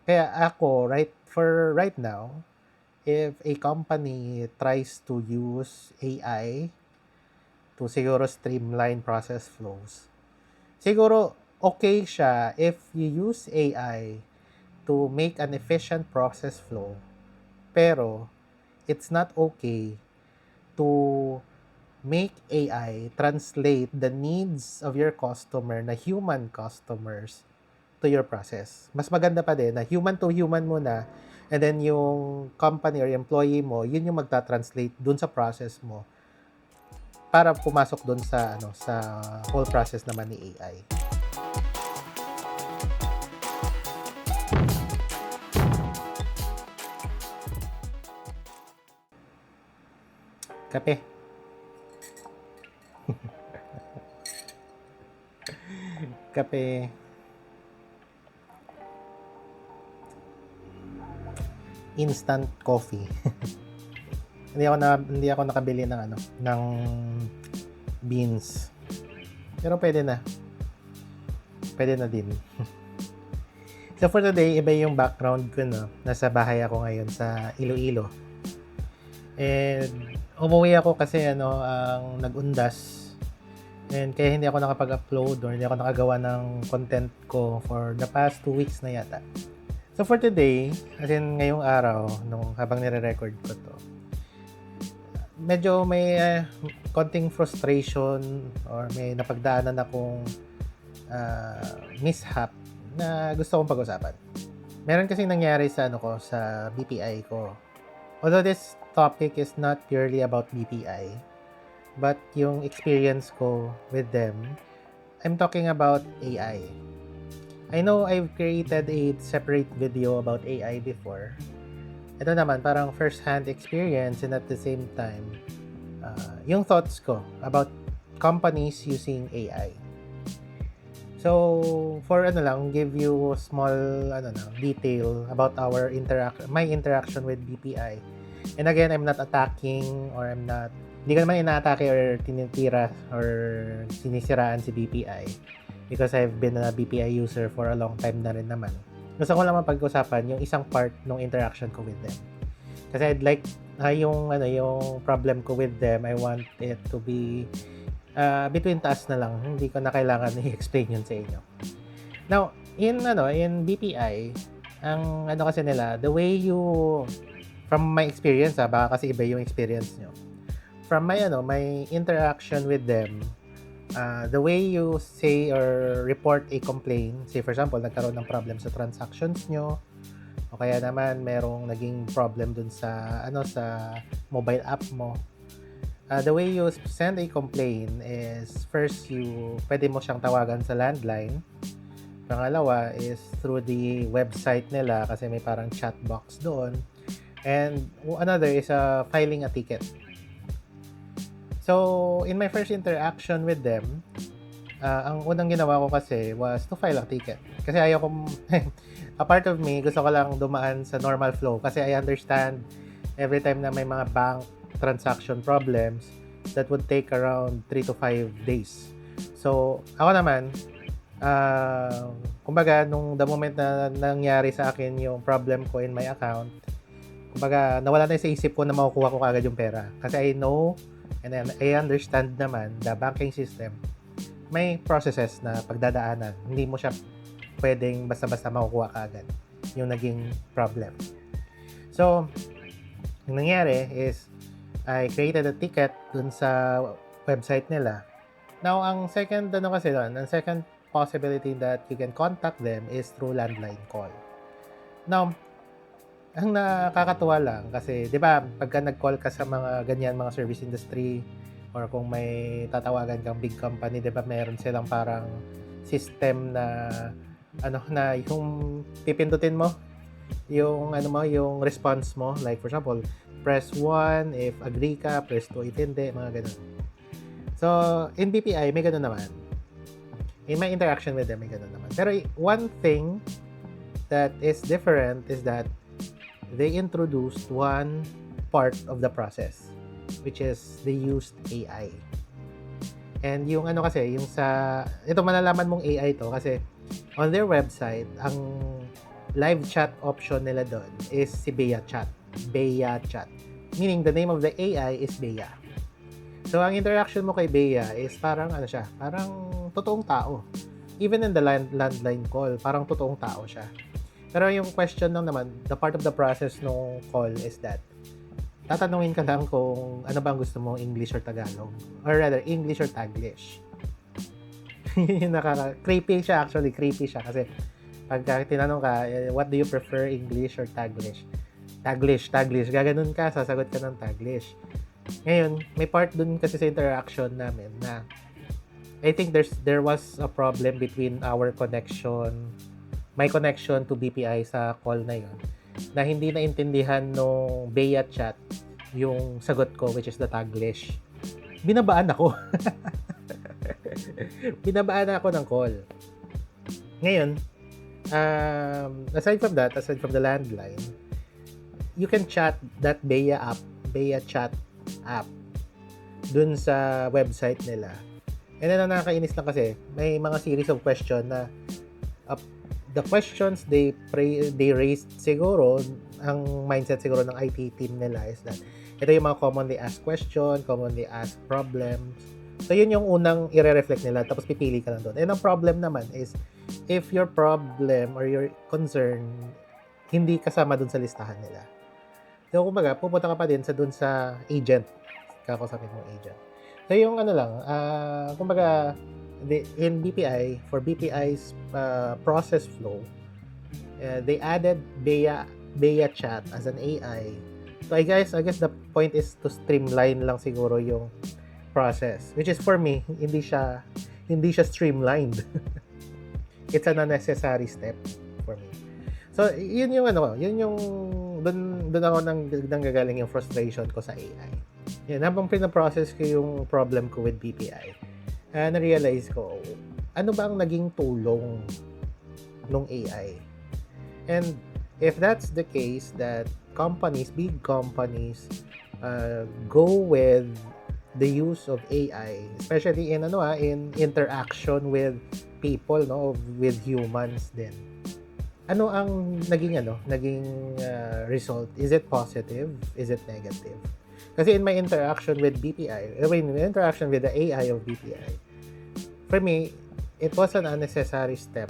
Kaya ako, right now, if a company tries to use AI to siguro streamline process flows, siguro okay siya if you use AI to make an efficient process flow. Pero it's not okay to make AI translate the needs of your customer na human customers to your process. Mas maganda pa din na human to human muna, and then yung company or employee mo, yun yung magta-translate dun sa process mo para pumasok dun sa sa whole process naman ni AI. Kape. Kape. Instant coffee. Hindi ako nakabili ng ng beans. Pero pwede na. Pwede na din. So for today, iba yung background ko, no. Nasa bahay ako ngayon sa Iloilo. And umuwi ako kasi ang nag-undas. And kaya hindi ako nakapag-upload or hindi ako nakagawa ng content ko for the past 2 weeks na yata. So for today, as in ngayong araw, habang nire-record ko to, medyo may konting frustration or may napagdaanan akong mishap na gusto kong pag-usapan. Meron kasing nangyari sa sa BPI ko. Although this topic is not purely about BPI, but yung experience ko with them, I'm talking about AI. I know I've created a separate video about AI before. Ito naman, parang first-hand experience, and at the same time, yung thoughts ko about companies using AI. So, for give you a small detail about my interaction with BPI. And again, I'm not attacking or hindi ko naman inaatake or tinitira or sinisiraan si BPI because I've been a BPI user for a long time na rin naman. Gusto ko lang mapag-usapan yung isang part ng interaction ko with them. Kasi I'd like yung problem ko with them, I want it to be between task na lang. Hindi ko na kailangan i-explain yun sa inyo. Now, in BPI, ang kasi nila, the way you, from my experience, baka kasi iba yung experience nyo. From my interaction with them, the way you say or report a complaint, say for example, nagkaroon ng problem sa transactions nyo, o kaya naman merong naging problem dun sa sa mobile app mo. The way you send a complaint is first pwede mo siyang tawagan sa landline. Pangalawa is through the website nila kasi may parang chat box doon. And another is filing a ticket. So, in my first interaction with them, ang unang ginawa ko kasi was to file a ticket. Kasi ayaw kong, a part of me, gusto ko lang dumaan sa normal flow. Kasi I understand every time na may mga bank transaction problems, that would take around 3 to 5 days. So, ako naman, kumbaga, the moment na nangyari sa akin yung problem ko in my account, kumbaga, nawala na sa isip ko na makukuha ko kagad yung pera. Kasi I know, and then I understand naman, the banking system, may processes na pagdadaanan. Hindi mo siya pwedeng basta-basta makukuha kagad yung naging problem. So, yung nangyari is, I created a ticket dun sa website nila. Now, ang second ang second possibility that you can contact them is through landline call. Now, ang nakakatuwa lang kasi, di ba, pagka nag-call ka sa mga ganyan, mga service industry, or kung may tatawagan kang big company, di ba, meron silang parang system na, na yung pipindutin mo, yung, yung response mo, like for example, press 1 if agree ka, press 2 if hindi, mga ganun. So, in BPI, may ganun naman. In my interaction with them, may ganun naman. Pero one thing that is different is that they introduced one part of the process, which is they used AI. And yung kasi, yung ito malalaman mong AI to kasi on their website, ang live chat option nila doon is si Bea Chat. Bea Chat. Meaning, the name of the AI is Bea. So, ang interaction mo kay Bea is parang ano siya, parang totoong tao. Even in the landline call, parang totoong tao siya. Pero yung question lang naman, the part of the process ng call is that tatanungin ka lang kung ano ba ang gusto mo, English or Tagalog. Or rather, English or Taglish. Yung creepy siya actually, creepy siya kasi pagka tinanong ka, what do you prefer, English or Taglish? Taglish. Gaganon ka, sasagot ka ng Taglish. Ngayon, may part dun kasi sa interaction namin na I think there was a problem between our connection, my connection to BPI sa call na yon, na hindi naintindihan nung Bea Chat yung sagot ko, which is the Taglish. Binabaan ako. Binabaan ako ng call. Ngayon, aside from the landline, you can chat that Bea Chat app dun sa website nila. And then, ang nakakainis lang kasi, may mga series of question na the questions they raised siguro, ang mindset siguro ng IT team nila is that ito yung mga commonly asked question, commonly asked problems. So, yun yung unang i-reflect nila, tapos pipili ka lang doon. And ang problem naman is, if your problem or your concern hindi kasama doon sa listahan nila. So, kumbaga, pupunta ka pa din doon sa agent. Kakausapin mo agent. So, yung ano lang, kumbaga, in BPI, for BPI's process flow, they added Bea Chat as an AI. So, I guess the point is to streamline lang siguro yung process. Which is for me, hindi siya streamlined. It's an unnecessary step for me. So, yun yung doon ako nanggagaling yung frustration ko sa AI. Yan, habang pinaprocess ko yung problem ko with BPI, na-realize ko, ano ba ang naging tulong ng AI? And if that's the case, that big companies, go with the use of AI, especially in interaction with people, with humans din. Ano ang naging result? Is it positive? Is it negative? Kasi in my interaction with BPI, interaction with the AI of BPI, for me, it was an unnecessary step,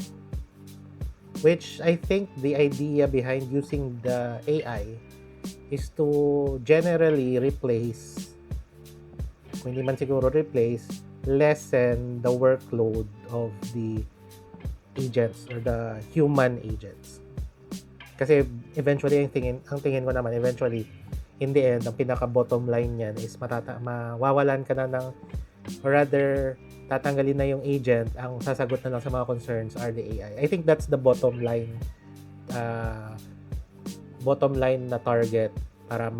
which I think the idea behind using the AI is to generally replace, kung hindi man siguro replace, lessen the workload of the agents or the human agents. Kasi eventually, ang tingin ko naman, eventually, in the end, ang pinaka-bottom line niyan is mawawalan ka na ng, or rather, tatanggalin na yung agent, ang sasagot na lang sa mga concerns are the AI. I think that's the bottom line na target para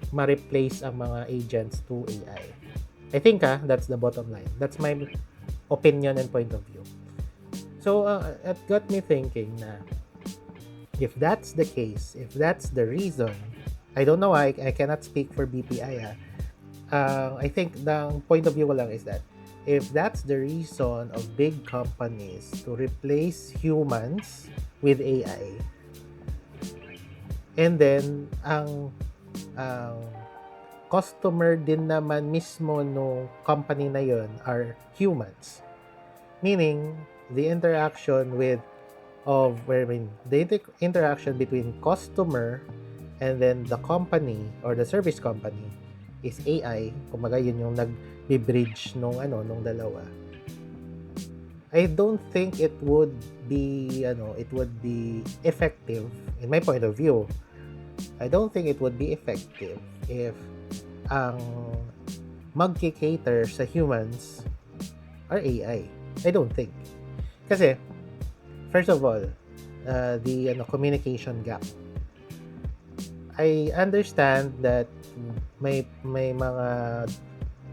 ma-replace ang mga agents to AI. I think that's the bottom line. That's my opinion and point of view. So, it got me thinking na if that's the case, if that's the reason, I don't know, I cannot speak for BPI. I think the point of view ko lang is that if that's the reason of big companies to replace humans with AI, and then ang customer din naman mismo no company na yon are humans, meaning the interaction interaction between customer and then the company or the service company is AI. Kumbaga yun yung nag-bridge nung dalawa. I don't think it would be effective in my point of view. I don't think it would be effective if ang magki-cater sa humans are AI. I don't think. Kasi first of all, the communication gap. I understand that may mga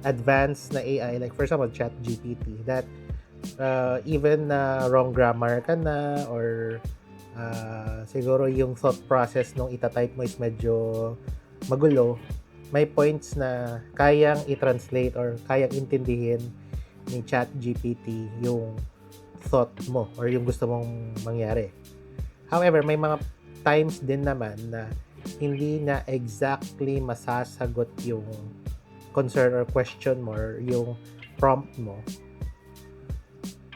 advanced na AI, like for example ChatGPT, that even wrong grammar ka na, or siguro yung thought process nung itatype mo is medyo magulo, may points na kayang i-translate or kayang intindihin ni ChatGPT yung thought mo or yung gusto mong mangyari. However, may mga times din naman na hindi na exactly masasagot yung concern or question mo or yung prompt mo,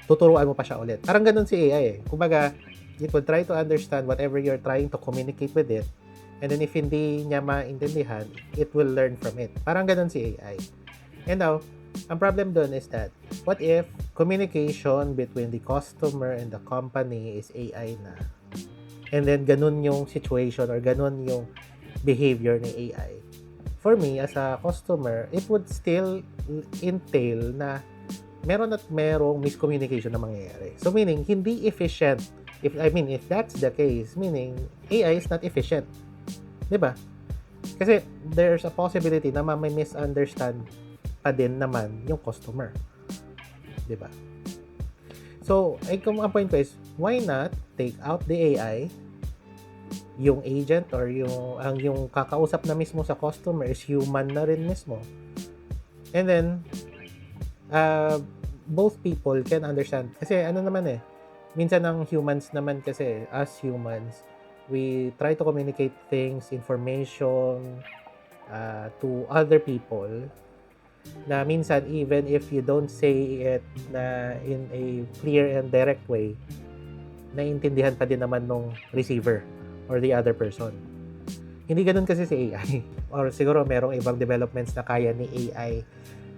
tuturuan mo pa siya ulit. Parang ganun si AI eh. Kumbaga, it will try to understand whatever you're trying to communicate with it, and then if hindi niya maintindihan, it will learn from it. Parang ganun si AI. And now, ang problem dun is that, what if communication between the customer and the company is AI na? And then, ganun yung situation or ganun yung behavior ni AI. For me, as a customer, it would still entail na meron at merong miscommunication na mangyayari. So, meaning, hindi efficient. If that's the case, meaning, AI is not efficient. Diba? Kasi, there's a possibility na may misunderstand pa din naman yung customer. Diba? So, ang point ko is, why not take out the AI, yung agent or yung kakausap na mismo sa customer is human na rin mismo. And then, both people can understand. Kasi ano naman eh, minsan ang humans naman kasi, as humans, we try to communicate things, information, to other people, na minsan even if you don't say it na in a clear and direct way, naiintindihan pa din naman nung receiver or the other person. Hindi ganun kasi si AI. Or siguro merong ibang developments na kaya ni AI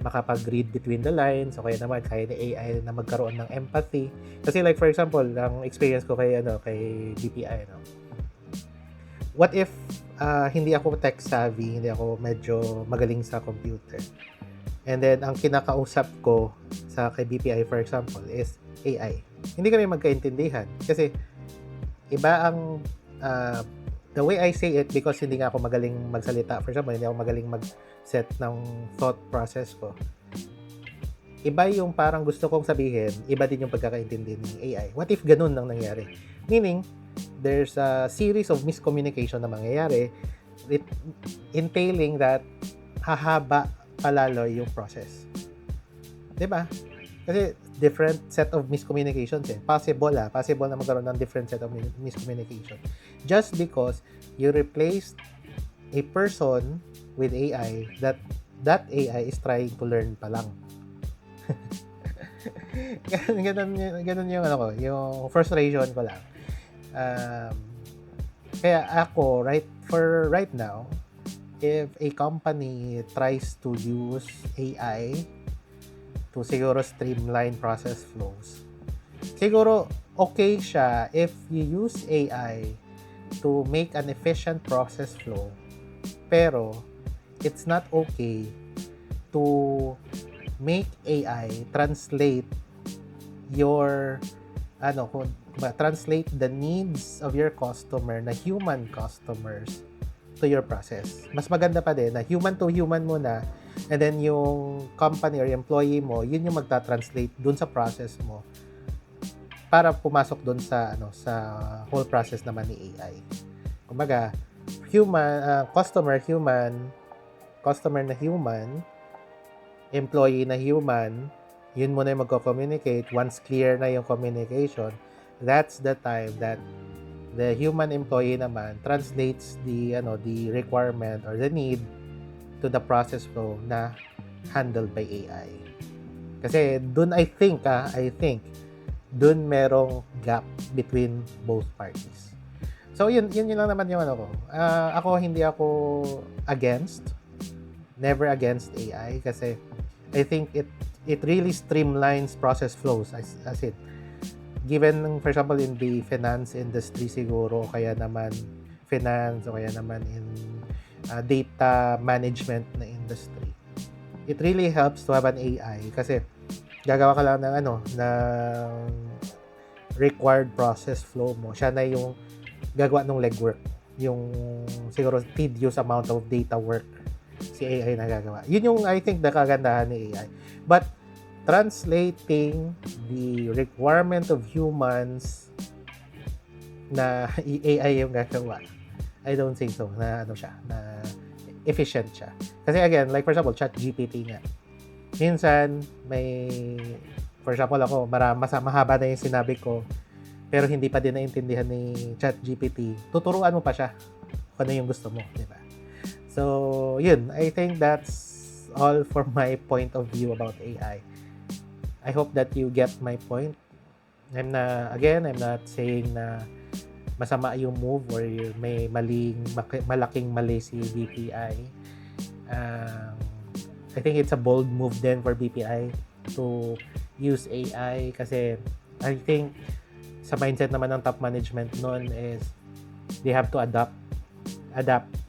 makapag-read between the lines, o kaya naman kaya ni AI na magkaroon ng empathy. Kasi like for example, ang experience ko kay BPI, what if hindi ako tech savvy, hindi ako medyo magaling sa computer. And then ang kinakausap ko sa kay BPI for example is AI. Hindi kami magkaintindihan kasi iba ang the way I say it, because hindi nga ako magaling magsalita. For example, hindi ako magaling mag-set ng thought process ko. Iba yung parang gusto kong sabihin, iba din yung pagkakaintindi ni AI. What if ganun ang nangyari? Meaning, there's a series of miscommunication na mangyayari, entailing that hahaba palalo yung process. Diba? Kasi different set of miscommunications eh. Possible na magkaroon ng different set of miscommunication. Just because you replaced a person with AI that AI is trying to learn pa lang. ganun yung yung frustration ko lang. Kaya ako, right now, if a company tries to use AI to siguro streamline process flows, siguro okay siya if you use AI to make an efficient process flow, pero it's not okay to make AI translate translate the needs of your customer na human customers to your process. Mas maganda pa din na human to human muna, and then yung company or employee mo, yun yung magta-translate dun sa process mo para pumasok dun sa whole process naman ni AI. Kumbaga, customer na human, employee na human, yun muna yung magko-communicate. Once clear na yung communication, that's the time that the human employee naman translates the requirement or the need to the process flow na handled by AI. Kasi dun I think dun merong gap between both parties. So yun lang naman yung ko. Ako hindi ako never against AI, kasi I think it really streamlines process flows as in, given for example in the finance industry siguro, kaya naman finance o kaya naman in data management na industry, it really helps to have an AI kasi gagawa ka lang ng required process flow mo. Siya na yung gagawa ng legwork, yung siguro tedious amount of data work si AI na gagawa. Yun yung I think nakagandahan ni AI. But translating the requirement of humans na AI yung gagawa, I don't think so na na efficient siya. Kasi again, like for example, ChatGPT nga. Minsan for example ako, mahaba na yung sinabi ko pero hindi pa din naintindihan ni ChatGPT, tuturuan mo pa siya kung ano yung gusto mo, di ba? So, yun. I think that's all for my point of view about AI. I hope that you get my point. I'm not saying na masama yung move or may malaking mali si BPI. I think it's a bold move then for BPI to use AI kasi I think sa mindset naman ng top management noon is they have to adapt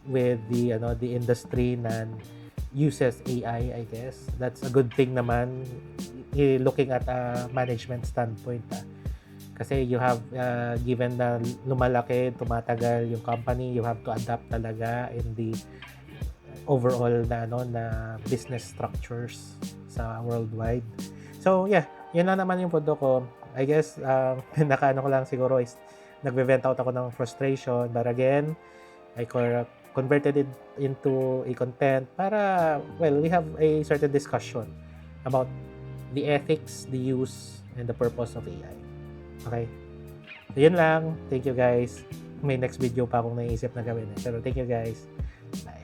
with the industry na uses AI, I guess. That's a good thing naman looking at a management standpoint. Kasi you have given na lumalaki, tumatagal yung company, you have to adapt talaga in the overall na business structures sa worldwide. So yeah, yun na naman yung punto ko. I guess nakaano ko lang siguro is nagve-vent out ako ng frustration, but again, I converted it into a content para, well, we have a certain discussion about the ethics, the use, and the purpose of AI. Okay? So, yun lang. Thank you guys. May next video pa akong naisip na gawin. Pero thank you guys. Bye.